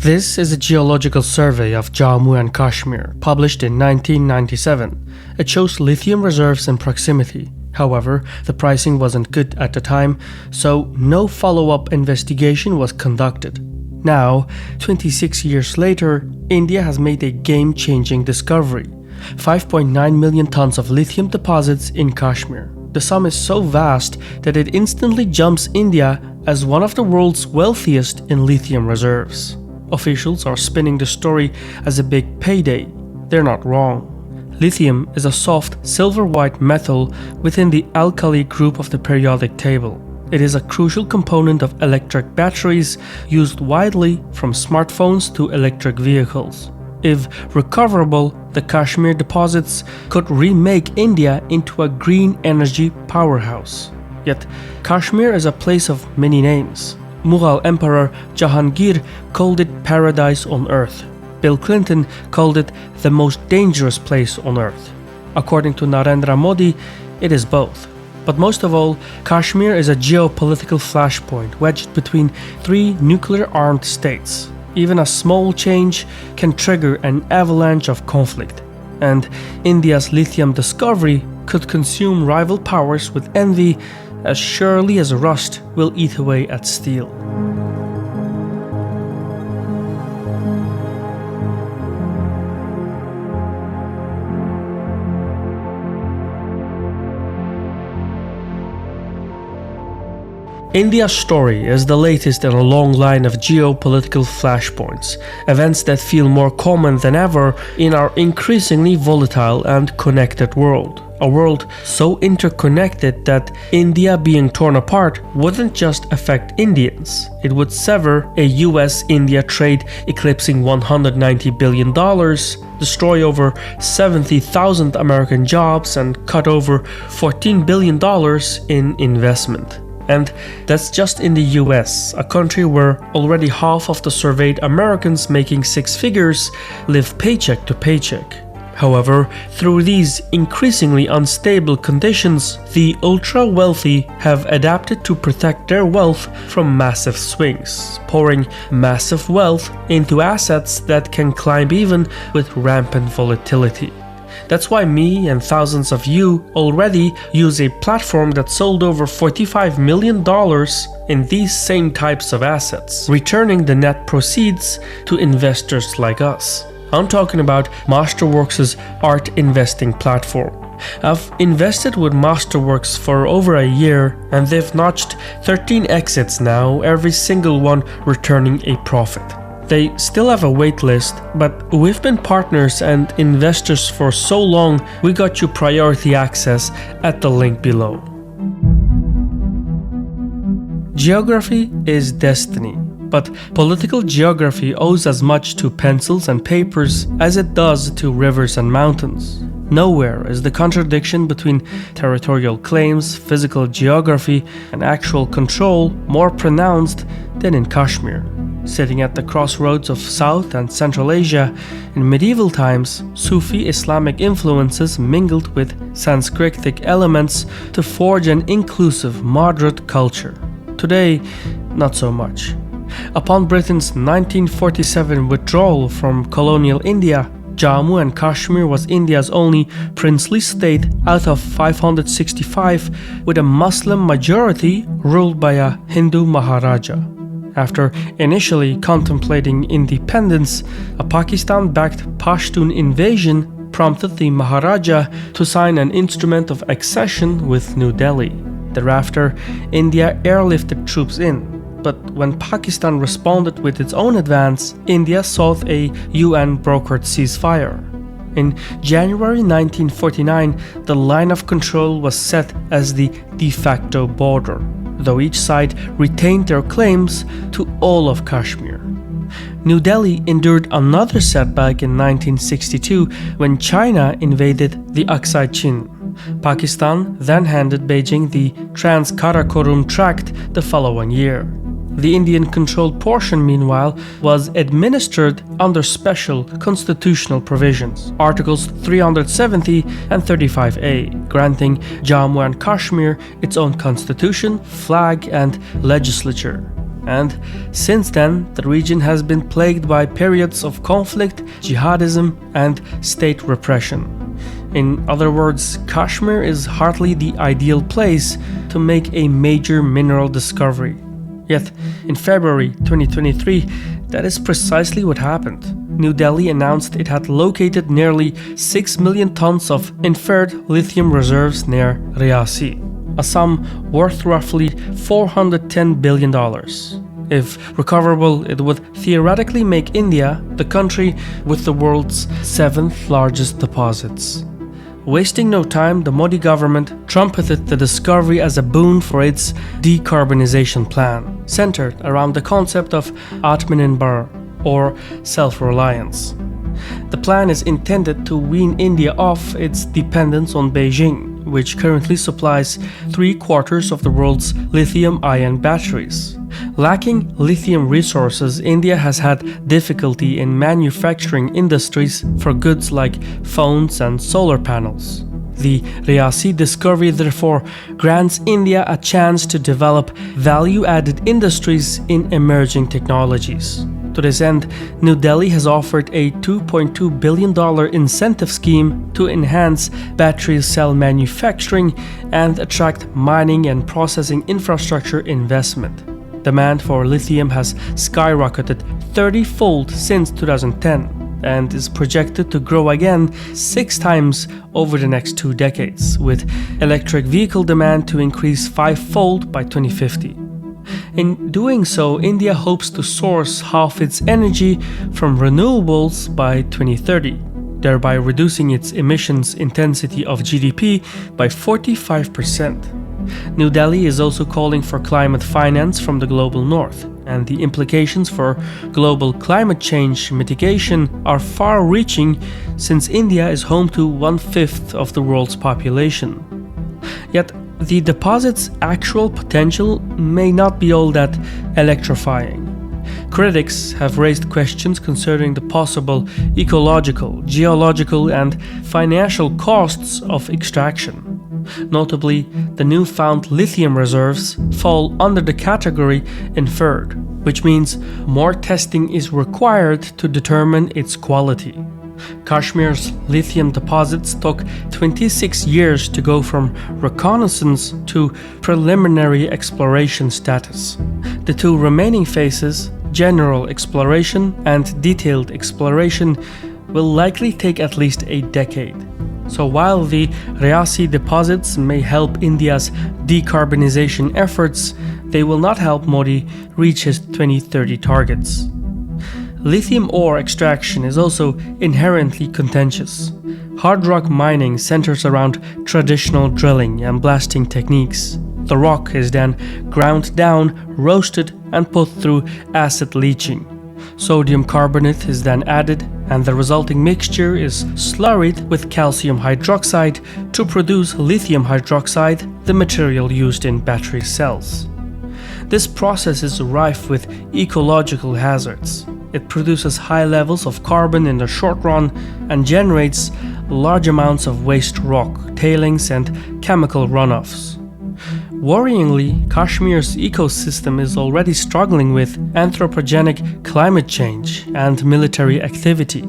This is a geological survey of Jammu and Kashmir, published in 1997. It shows lithium reserves in proximity. However, the pricing wasn't good at the time, so no follow-up investigation was conducted. Now, 26 years later, India has made a game-changing discovery: 5.9 million tons of lithium deposits in Kashmir. The sum is so vast that it instantly jumps India as one of the world's wealthiest in lithium reserves. Officials are spinning the story as a big payday. They're not wrong. Lithium is a soft silver-white metal within the alkali group of the periodic table. It is a crucial component of electric batteries used widely from smartphones to electric vehicles. If recoverable, the Kashmir deposits could remake India into a green energy powerhouse. Yet, Kashmir is a place of many names. Mughal Emperor Jahangir called it paradise on earth. Bill Clinton called it the most dangerous place on earth. According to Narendra Modi, it is both. But most of all, Kashmir is a geopolitical flashpoint wedged between three nuclear-armed states. Even a small change can trigger an avalanche of conflict. And India's lithium discovery could consume rival powers with envy as surely as rust will eat away at steel. India's story is the latest in a long line of geopolitical flashpoints, events that feel more common than ever in our increasingly volatile and connected world. A world so interconnected that India being torn apart wouldn't just affect Indians. It would sever a US-India trade eclipsing $190 billion, destroy over 70,000 American jobs, and cut over $14 billion in investment. And that's just in the US, a country where already half of the surveyed Americans making six figures live paycheck to paycheck. However, through these increasingly unstable conditions, the ultra-wealthy have adapted to protect their wealth from massive swings, pouring massive wealth into assets that can climb even with rampant volatility. That's why me and thousands of you already use a platform that sold over $45 million in these same types of assets, returning the net proceeds to investors like us. I'm talking about Masterworks' art investing platform. I've invested with Masterworks for over a year and they've notched 13 exits now, every single one returning a profit. They still have a wait list, but we've been partners and investors for so long, we got you priority access at the link below. Geography is destiny, but political geography owes as much to pencils and papers as it does to rivers and mountains. Nowhere is the contradiction between territorial claims, physical geography, and actual control more pronounced than in Kashmir. Sitting at the crossroads of South and Central Asia, in medieval times, Sufi Islamic influences mingled with Sanskritic elements to forge an inclusive, moderate culture. Today, not so much. Upon Britain's 1947 withdrawal from colonial India, Jammu and Kashmir was India's only princely state out of 565 with a Muslim majority ruled by a Hindu Maharaja. After initially contemplating independence, a Pakistan-backed Pashtun invasion prompted the Maharaja to sign an instrument of accession with New Delhi. Thereafter, India airlifted troops in. But when Pakistan responded with its own advance, India sought a UN-brokered ceasefire. In January 1949, the line of control was set as the de facto border, though each side retained their claims to all of Kashmir. New Delhi endured another setback in 1962 when China invaded the Aksai Chin. Pakistan then handed Beijing the Trans-Karakorum Tract the following year. The Indian-controlled portion, meanwhile, was administered under special constitutional provisions, Articles 370 and 35A, granting Jammu and Kashmir its own constitution, flag, and legislature. And since then, the region has been plagued by periods of conflict, jihadism, and state repression. In other words, Kashmir is hardly the ideal place to make a major mineral discovery. Yet, in February 2023, that is precisely what happened. New Delhi announced it had located nearly 6 million tons of inferred lithium reserves near Riyasi, a sum worth roughly $410 billion. If recoverable, it would theoretically make India the country with the world's 7th largest deposits. Wasting no time, the Modi government trumpeted the discovery as a boon for its decarbonization plan, centered around the concept of Atmanirbhar, or self-reliance. The plan is intended to wean India off its dependence on Beijing, which currently supplies 3/4 of the world's lithium-ion batteries. Lacking lithium resources, India has had difficulty in manufacturing industries for goods like phones and solar panels. The Riyasi discovery therefore grants India a chance to develop value-added industries in emerging technologies. To this end, New Delhi has offered a $2.2 billion incentive scheme to enhance battery cell manufacturing and attract mining and processing infrastructure investment. Demand for lithium has skyrocketed 30-fold since 2010 and is projected to grow again 6 times over the next 2 decades, with electric vehicle demand to increase 5-fold by 2050. In doing so, India hopes to source half its energy from renewables by 2030, thereby reducing its emissions intensity of GDP by 45%. New Delhi is also calling for climate finance from the global north, and the implications for global climate change mitigation are far-reaching since India is home to 1/5 of the world's population. Yet, the deposit's actual potential may not be all that electrifying. Critics have raised questions concerning the possible ecological, geological, and financial costs of extraction. Notably, the newfound lithium reserves fall under the category inferred, which means more testing is required to determine its quality. Kashmir's lithium deposits took 26 years to go from reconnaissance to preliminary exploration status. The 2 remaining phases, general exploration and detailed exploration, will likely take at least a decade. So while the Riyasi deposits may help India's decarbonization efforts, they will not help Modi reach his 2030 targets. Lithium ore extraction is also inherently contentious. Hard rock mining centers around traditional drilling and blasting techniques. The rock is then ground down, roasted, and put through acid leaching. Sodium carbonate is then added, and the resulting mixture is slurried with calcium hydroxide to produce lithium hydroxide, the material used in battery cells. This process is rife with ecological hazards. It produces high levels of carbon in the short run and generates large amounts of waste rock, tailings, and chemical runoffs. Worryingly, Kashmir's ecosystem is already struggling with anthropogenic climate change and military activity.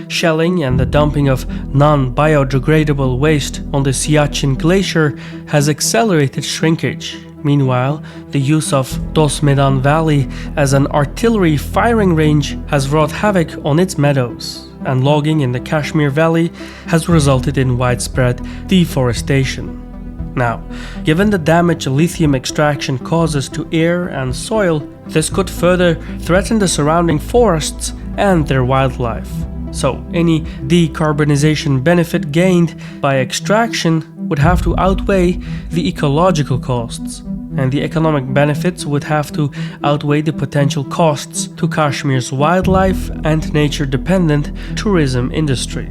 Shelling and the dumping of non-biodegradable waste on the Siachen Glacier has accelerated shrinkage. Meanwhile, the use of Dos Medan Valley as an artillery firing range has wrought havoc on its meadows, and logging in the Kashmir Valley has resulted in widespread deforestation. Now, given the damage lithium extraction causes to air and soil, this could further threaten the surrounding forests and their wildlife. So, any decarbonization benefit gained by extraction would have to outweigh the ecological costs, and the economic benefits would have to outweigh the potential costs to Kashmir's wildlife and nature-dependent tourism industry.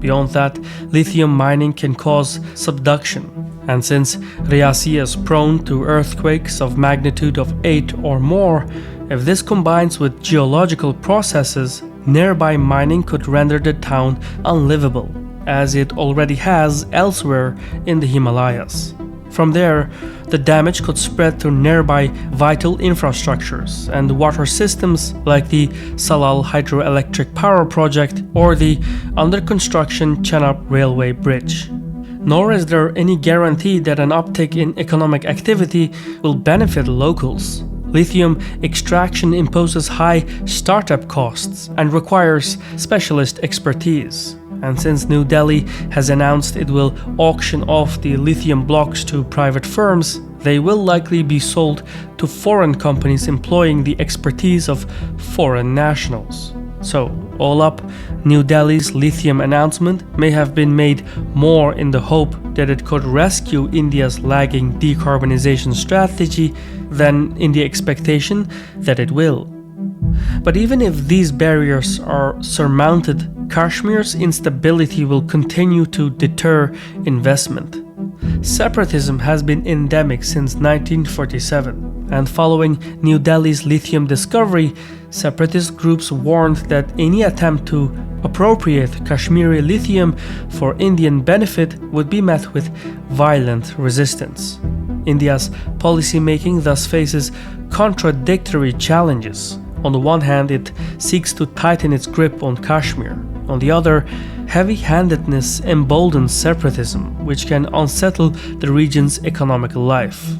Beyond that, lithium mining can cause subduction, and since Riyasi is prone to earthquakes of magnitude of 8 or more, if this combines with geological processes, nearby mining could render the town unlivable, as it already has elsewhere in the Himalayas. From there, the damage could spread to nearby vital infrastructures and water systems like the Salal hydroelectric power project or the under construction Chenab railway bridge. Nor is there any guarantee that an uptick in economic activity will benefit locals. Lithium extraction imposes high startup costs and requires specialist expertise. And since New Delhi has announced it will auction off the lithium blocks to private firms, they will likely be sold to foreign companies employing the expertise of foreign nationals. So, all up, New Delhi's lithium announcement may have been made more in the hope that it could rescue India's lagging decarbonization strategy than in the expectation that it will. But even if these barriers are surmounted, Kashmir's instability will continue to deter investment. Separatism has been endemic since 1947, and following New Delhi's lithium discovery, separatist groups warned that any attempt to appropriate Kashmiri lithium for Indian benefit would be met with violent resistance. India's policymaking thus faces contradictory challenges. On the one hand, it seeks to tighten its grip on Kashmir. On the other, heavy-handedness emboldens separatism, which can unsettle the region's economic life.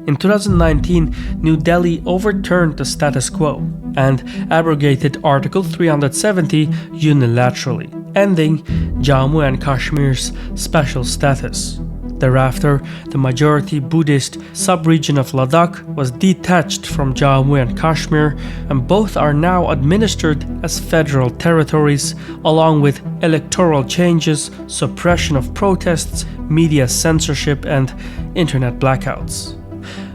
In 2019, New Delhi overturned the status quo and abrogated Article 370 unilaterally, ending Jammu and Kashmir's special status. Thereafter, the majority Buddhist sub-region of Ladakh was detached from Jammu and Kashmir, and both are now administered as federal territories, along with electoral changes, suppression of protests, media censorship, and internet blackouts.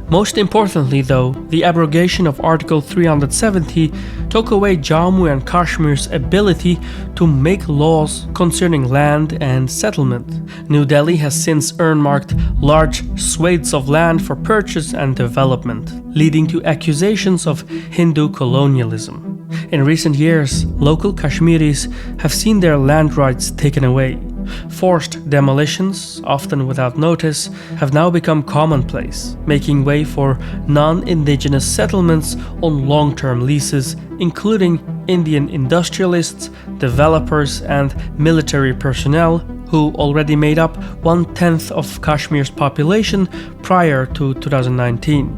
Most importantly, though, the abrogation of Article 370 took away Jammu and Kashmir's ability to make laws concerning land and settlement. New Delhi has since earmarked large swathes of land for purchase and development, leading to accusations of Hindu colonialism. In recent years, local Kashmiris have seen their land rights taken away. Forced demolitions, often without notice, have now become commonplace, making way for non-indigenous settlements on long-term leases, including Indian industrialists, developers, and military personnel who already made up 1/10 of Kashmir's population prior to 2019.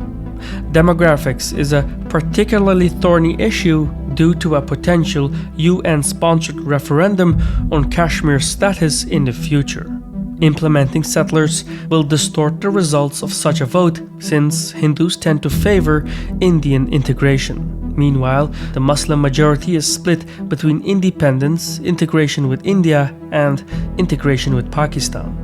Demographics is a particularly thorny issue due to a potential UN-sponsored referendum on Kashmir's status in the future. Implementing settlers will distort the results of such a vote, since Hindus tend to favor Indian integration. Meanwhile, the Muslim majority is split between independence, integration with India, and integration with Pakistan.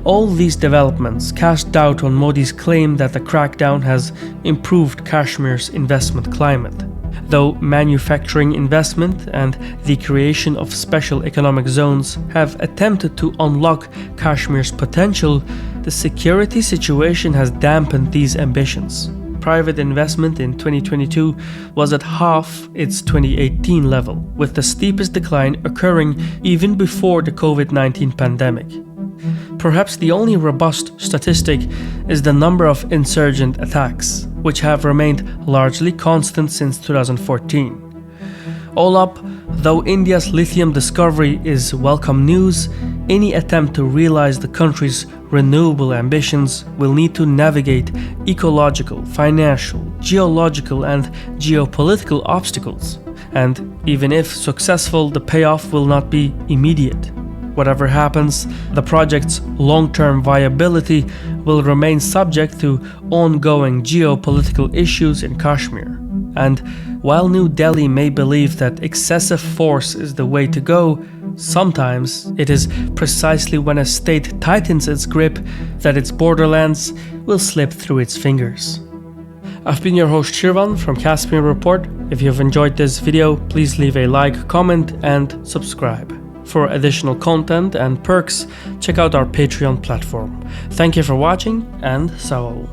All these developments cast doubt on Modi's claim that the crackdown has improved Kashmir's investment climate. Though manufacturing investment and the creation of special economic zones have attempted to unlock Kashmir's potential, the security situation has dampened these ambitions. Private investment in 2022 was at half its 2018 level, with the steepest decline occurring even before the COVID-19 pandemic. Perhaps the only robust statistic is the number of insurgent attacks, which have remained largely constant since 2014. All up, though India's lithium discovery is welcome news, any attempt to realize the country's renewable ambitions will need to navigate ecological, financial, geological, and geopolitical obstacles. And even if successful, the payoff will not be immediate. Whatever happens, the project's long-term viability will remain subject to ongoing geopolitical issues in Kashmir. And while New Delhi may believe that excessive force is the way to go, sometimes it is precisely when a state tightens its grip that its borderlands will slip through its fingers. I've been your host Shirvan from Caspian Report. If you've enjoyed this video, please leave a like, comment, and subscribe. For additional content and perks, check out our Patreon platform. Thank you for watching, and Sawal.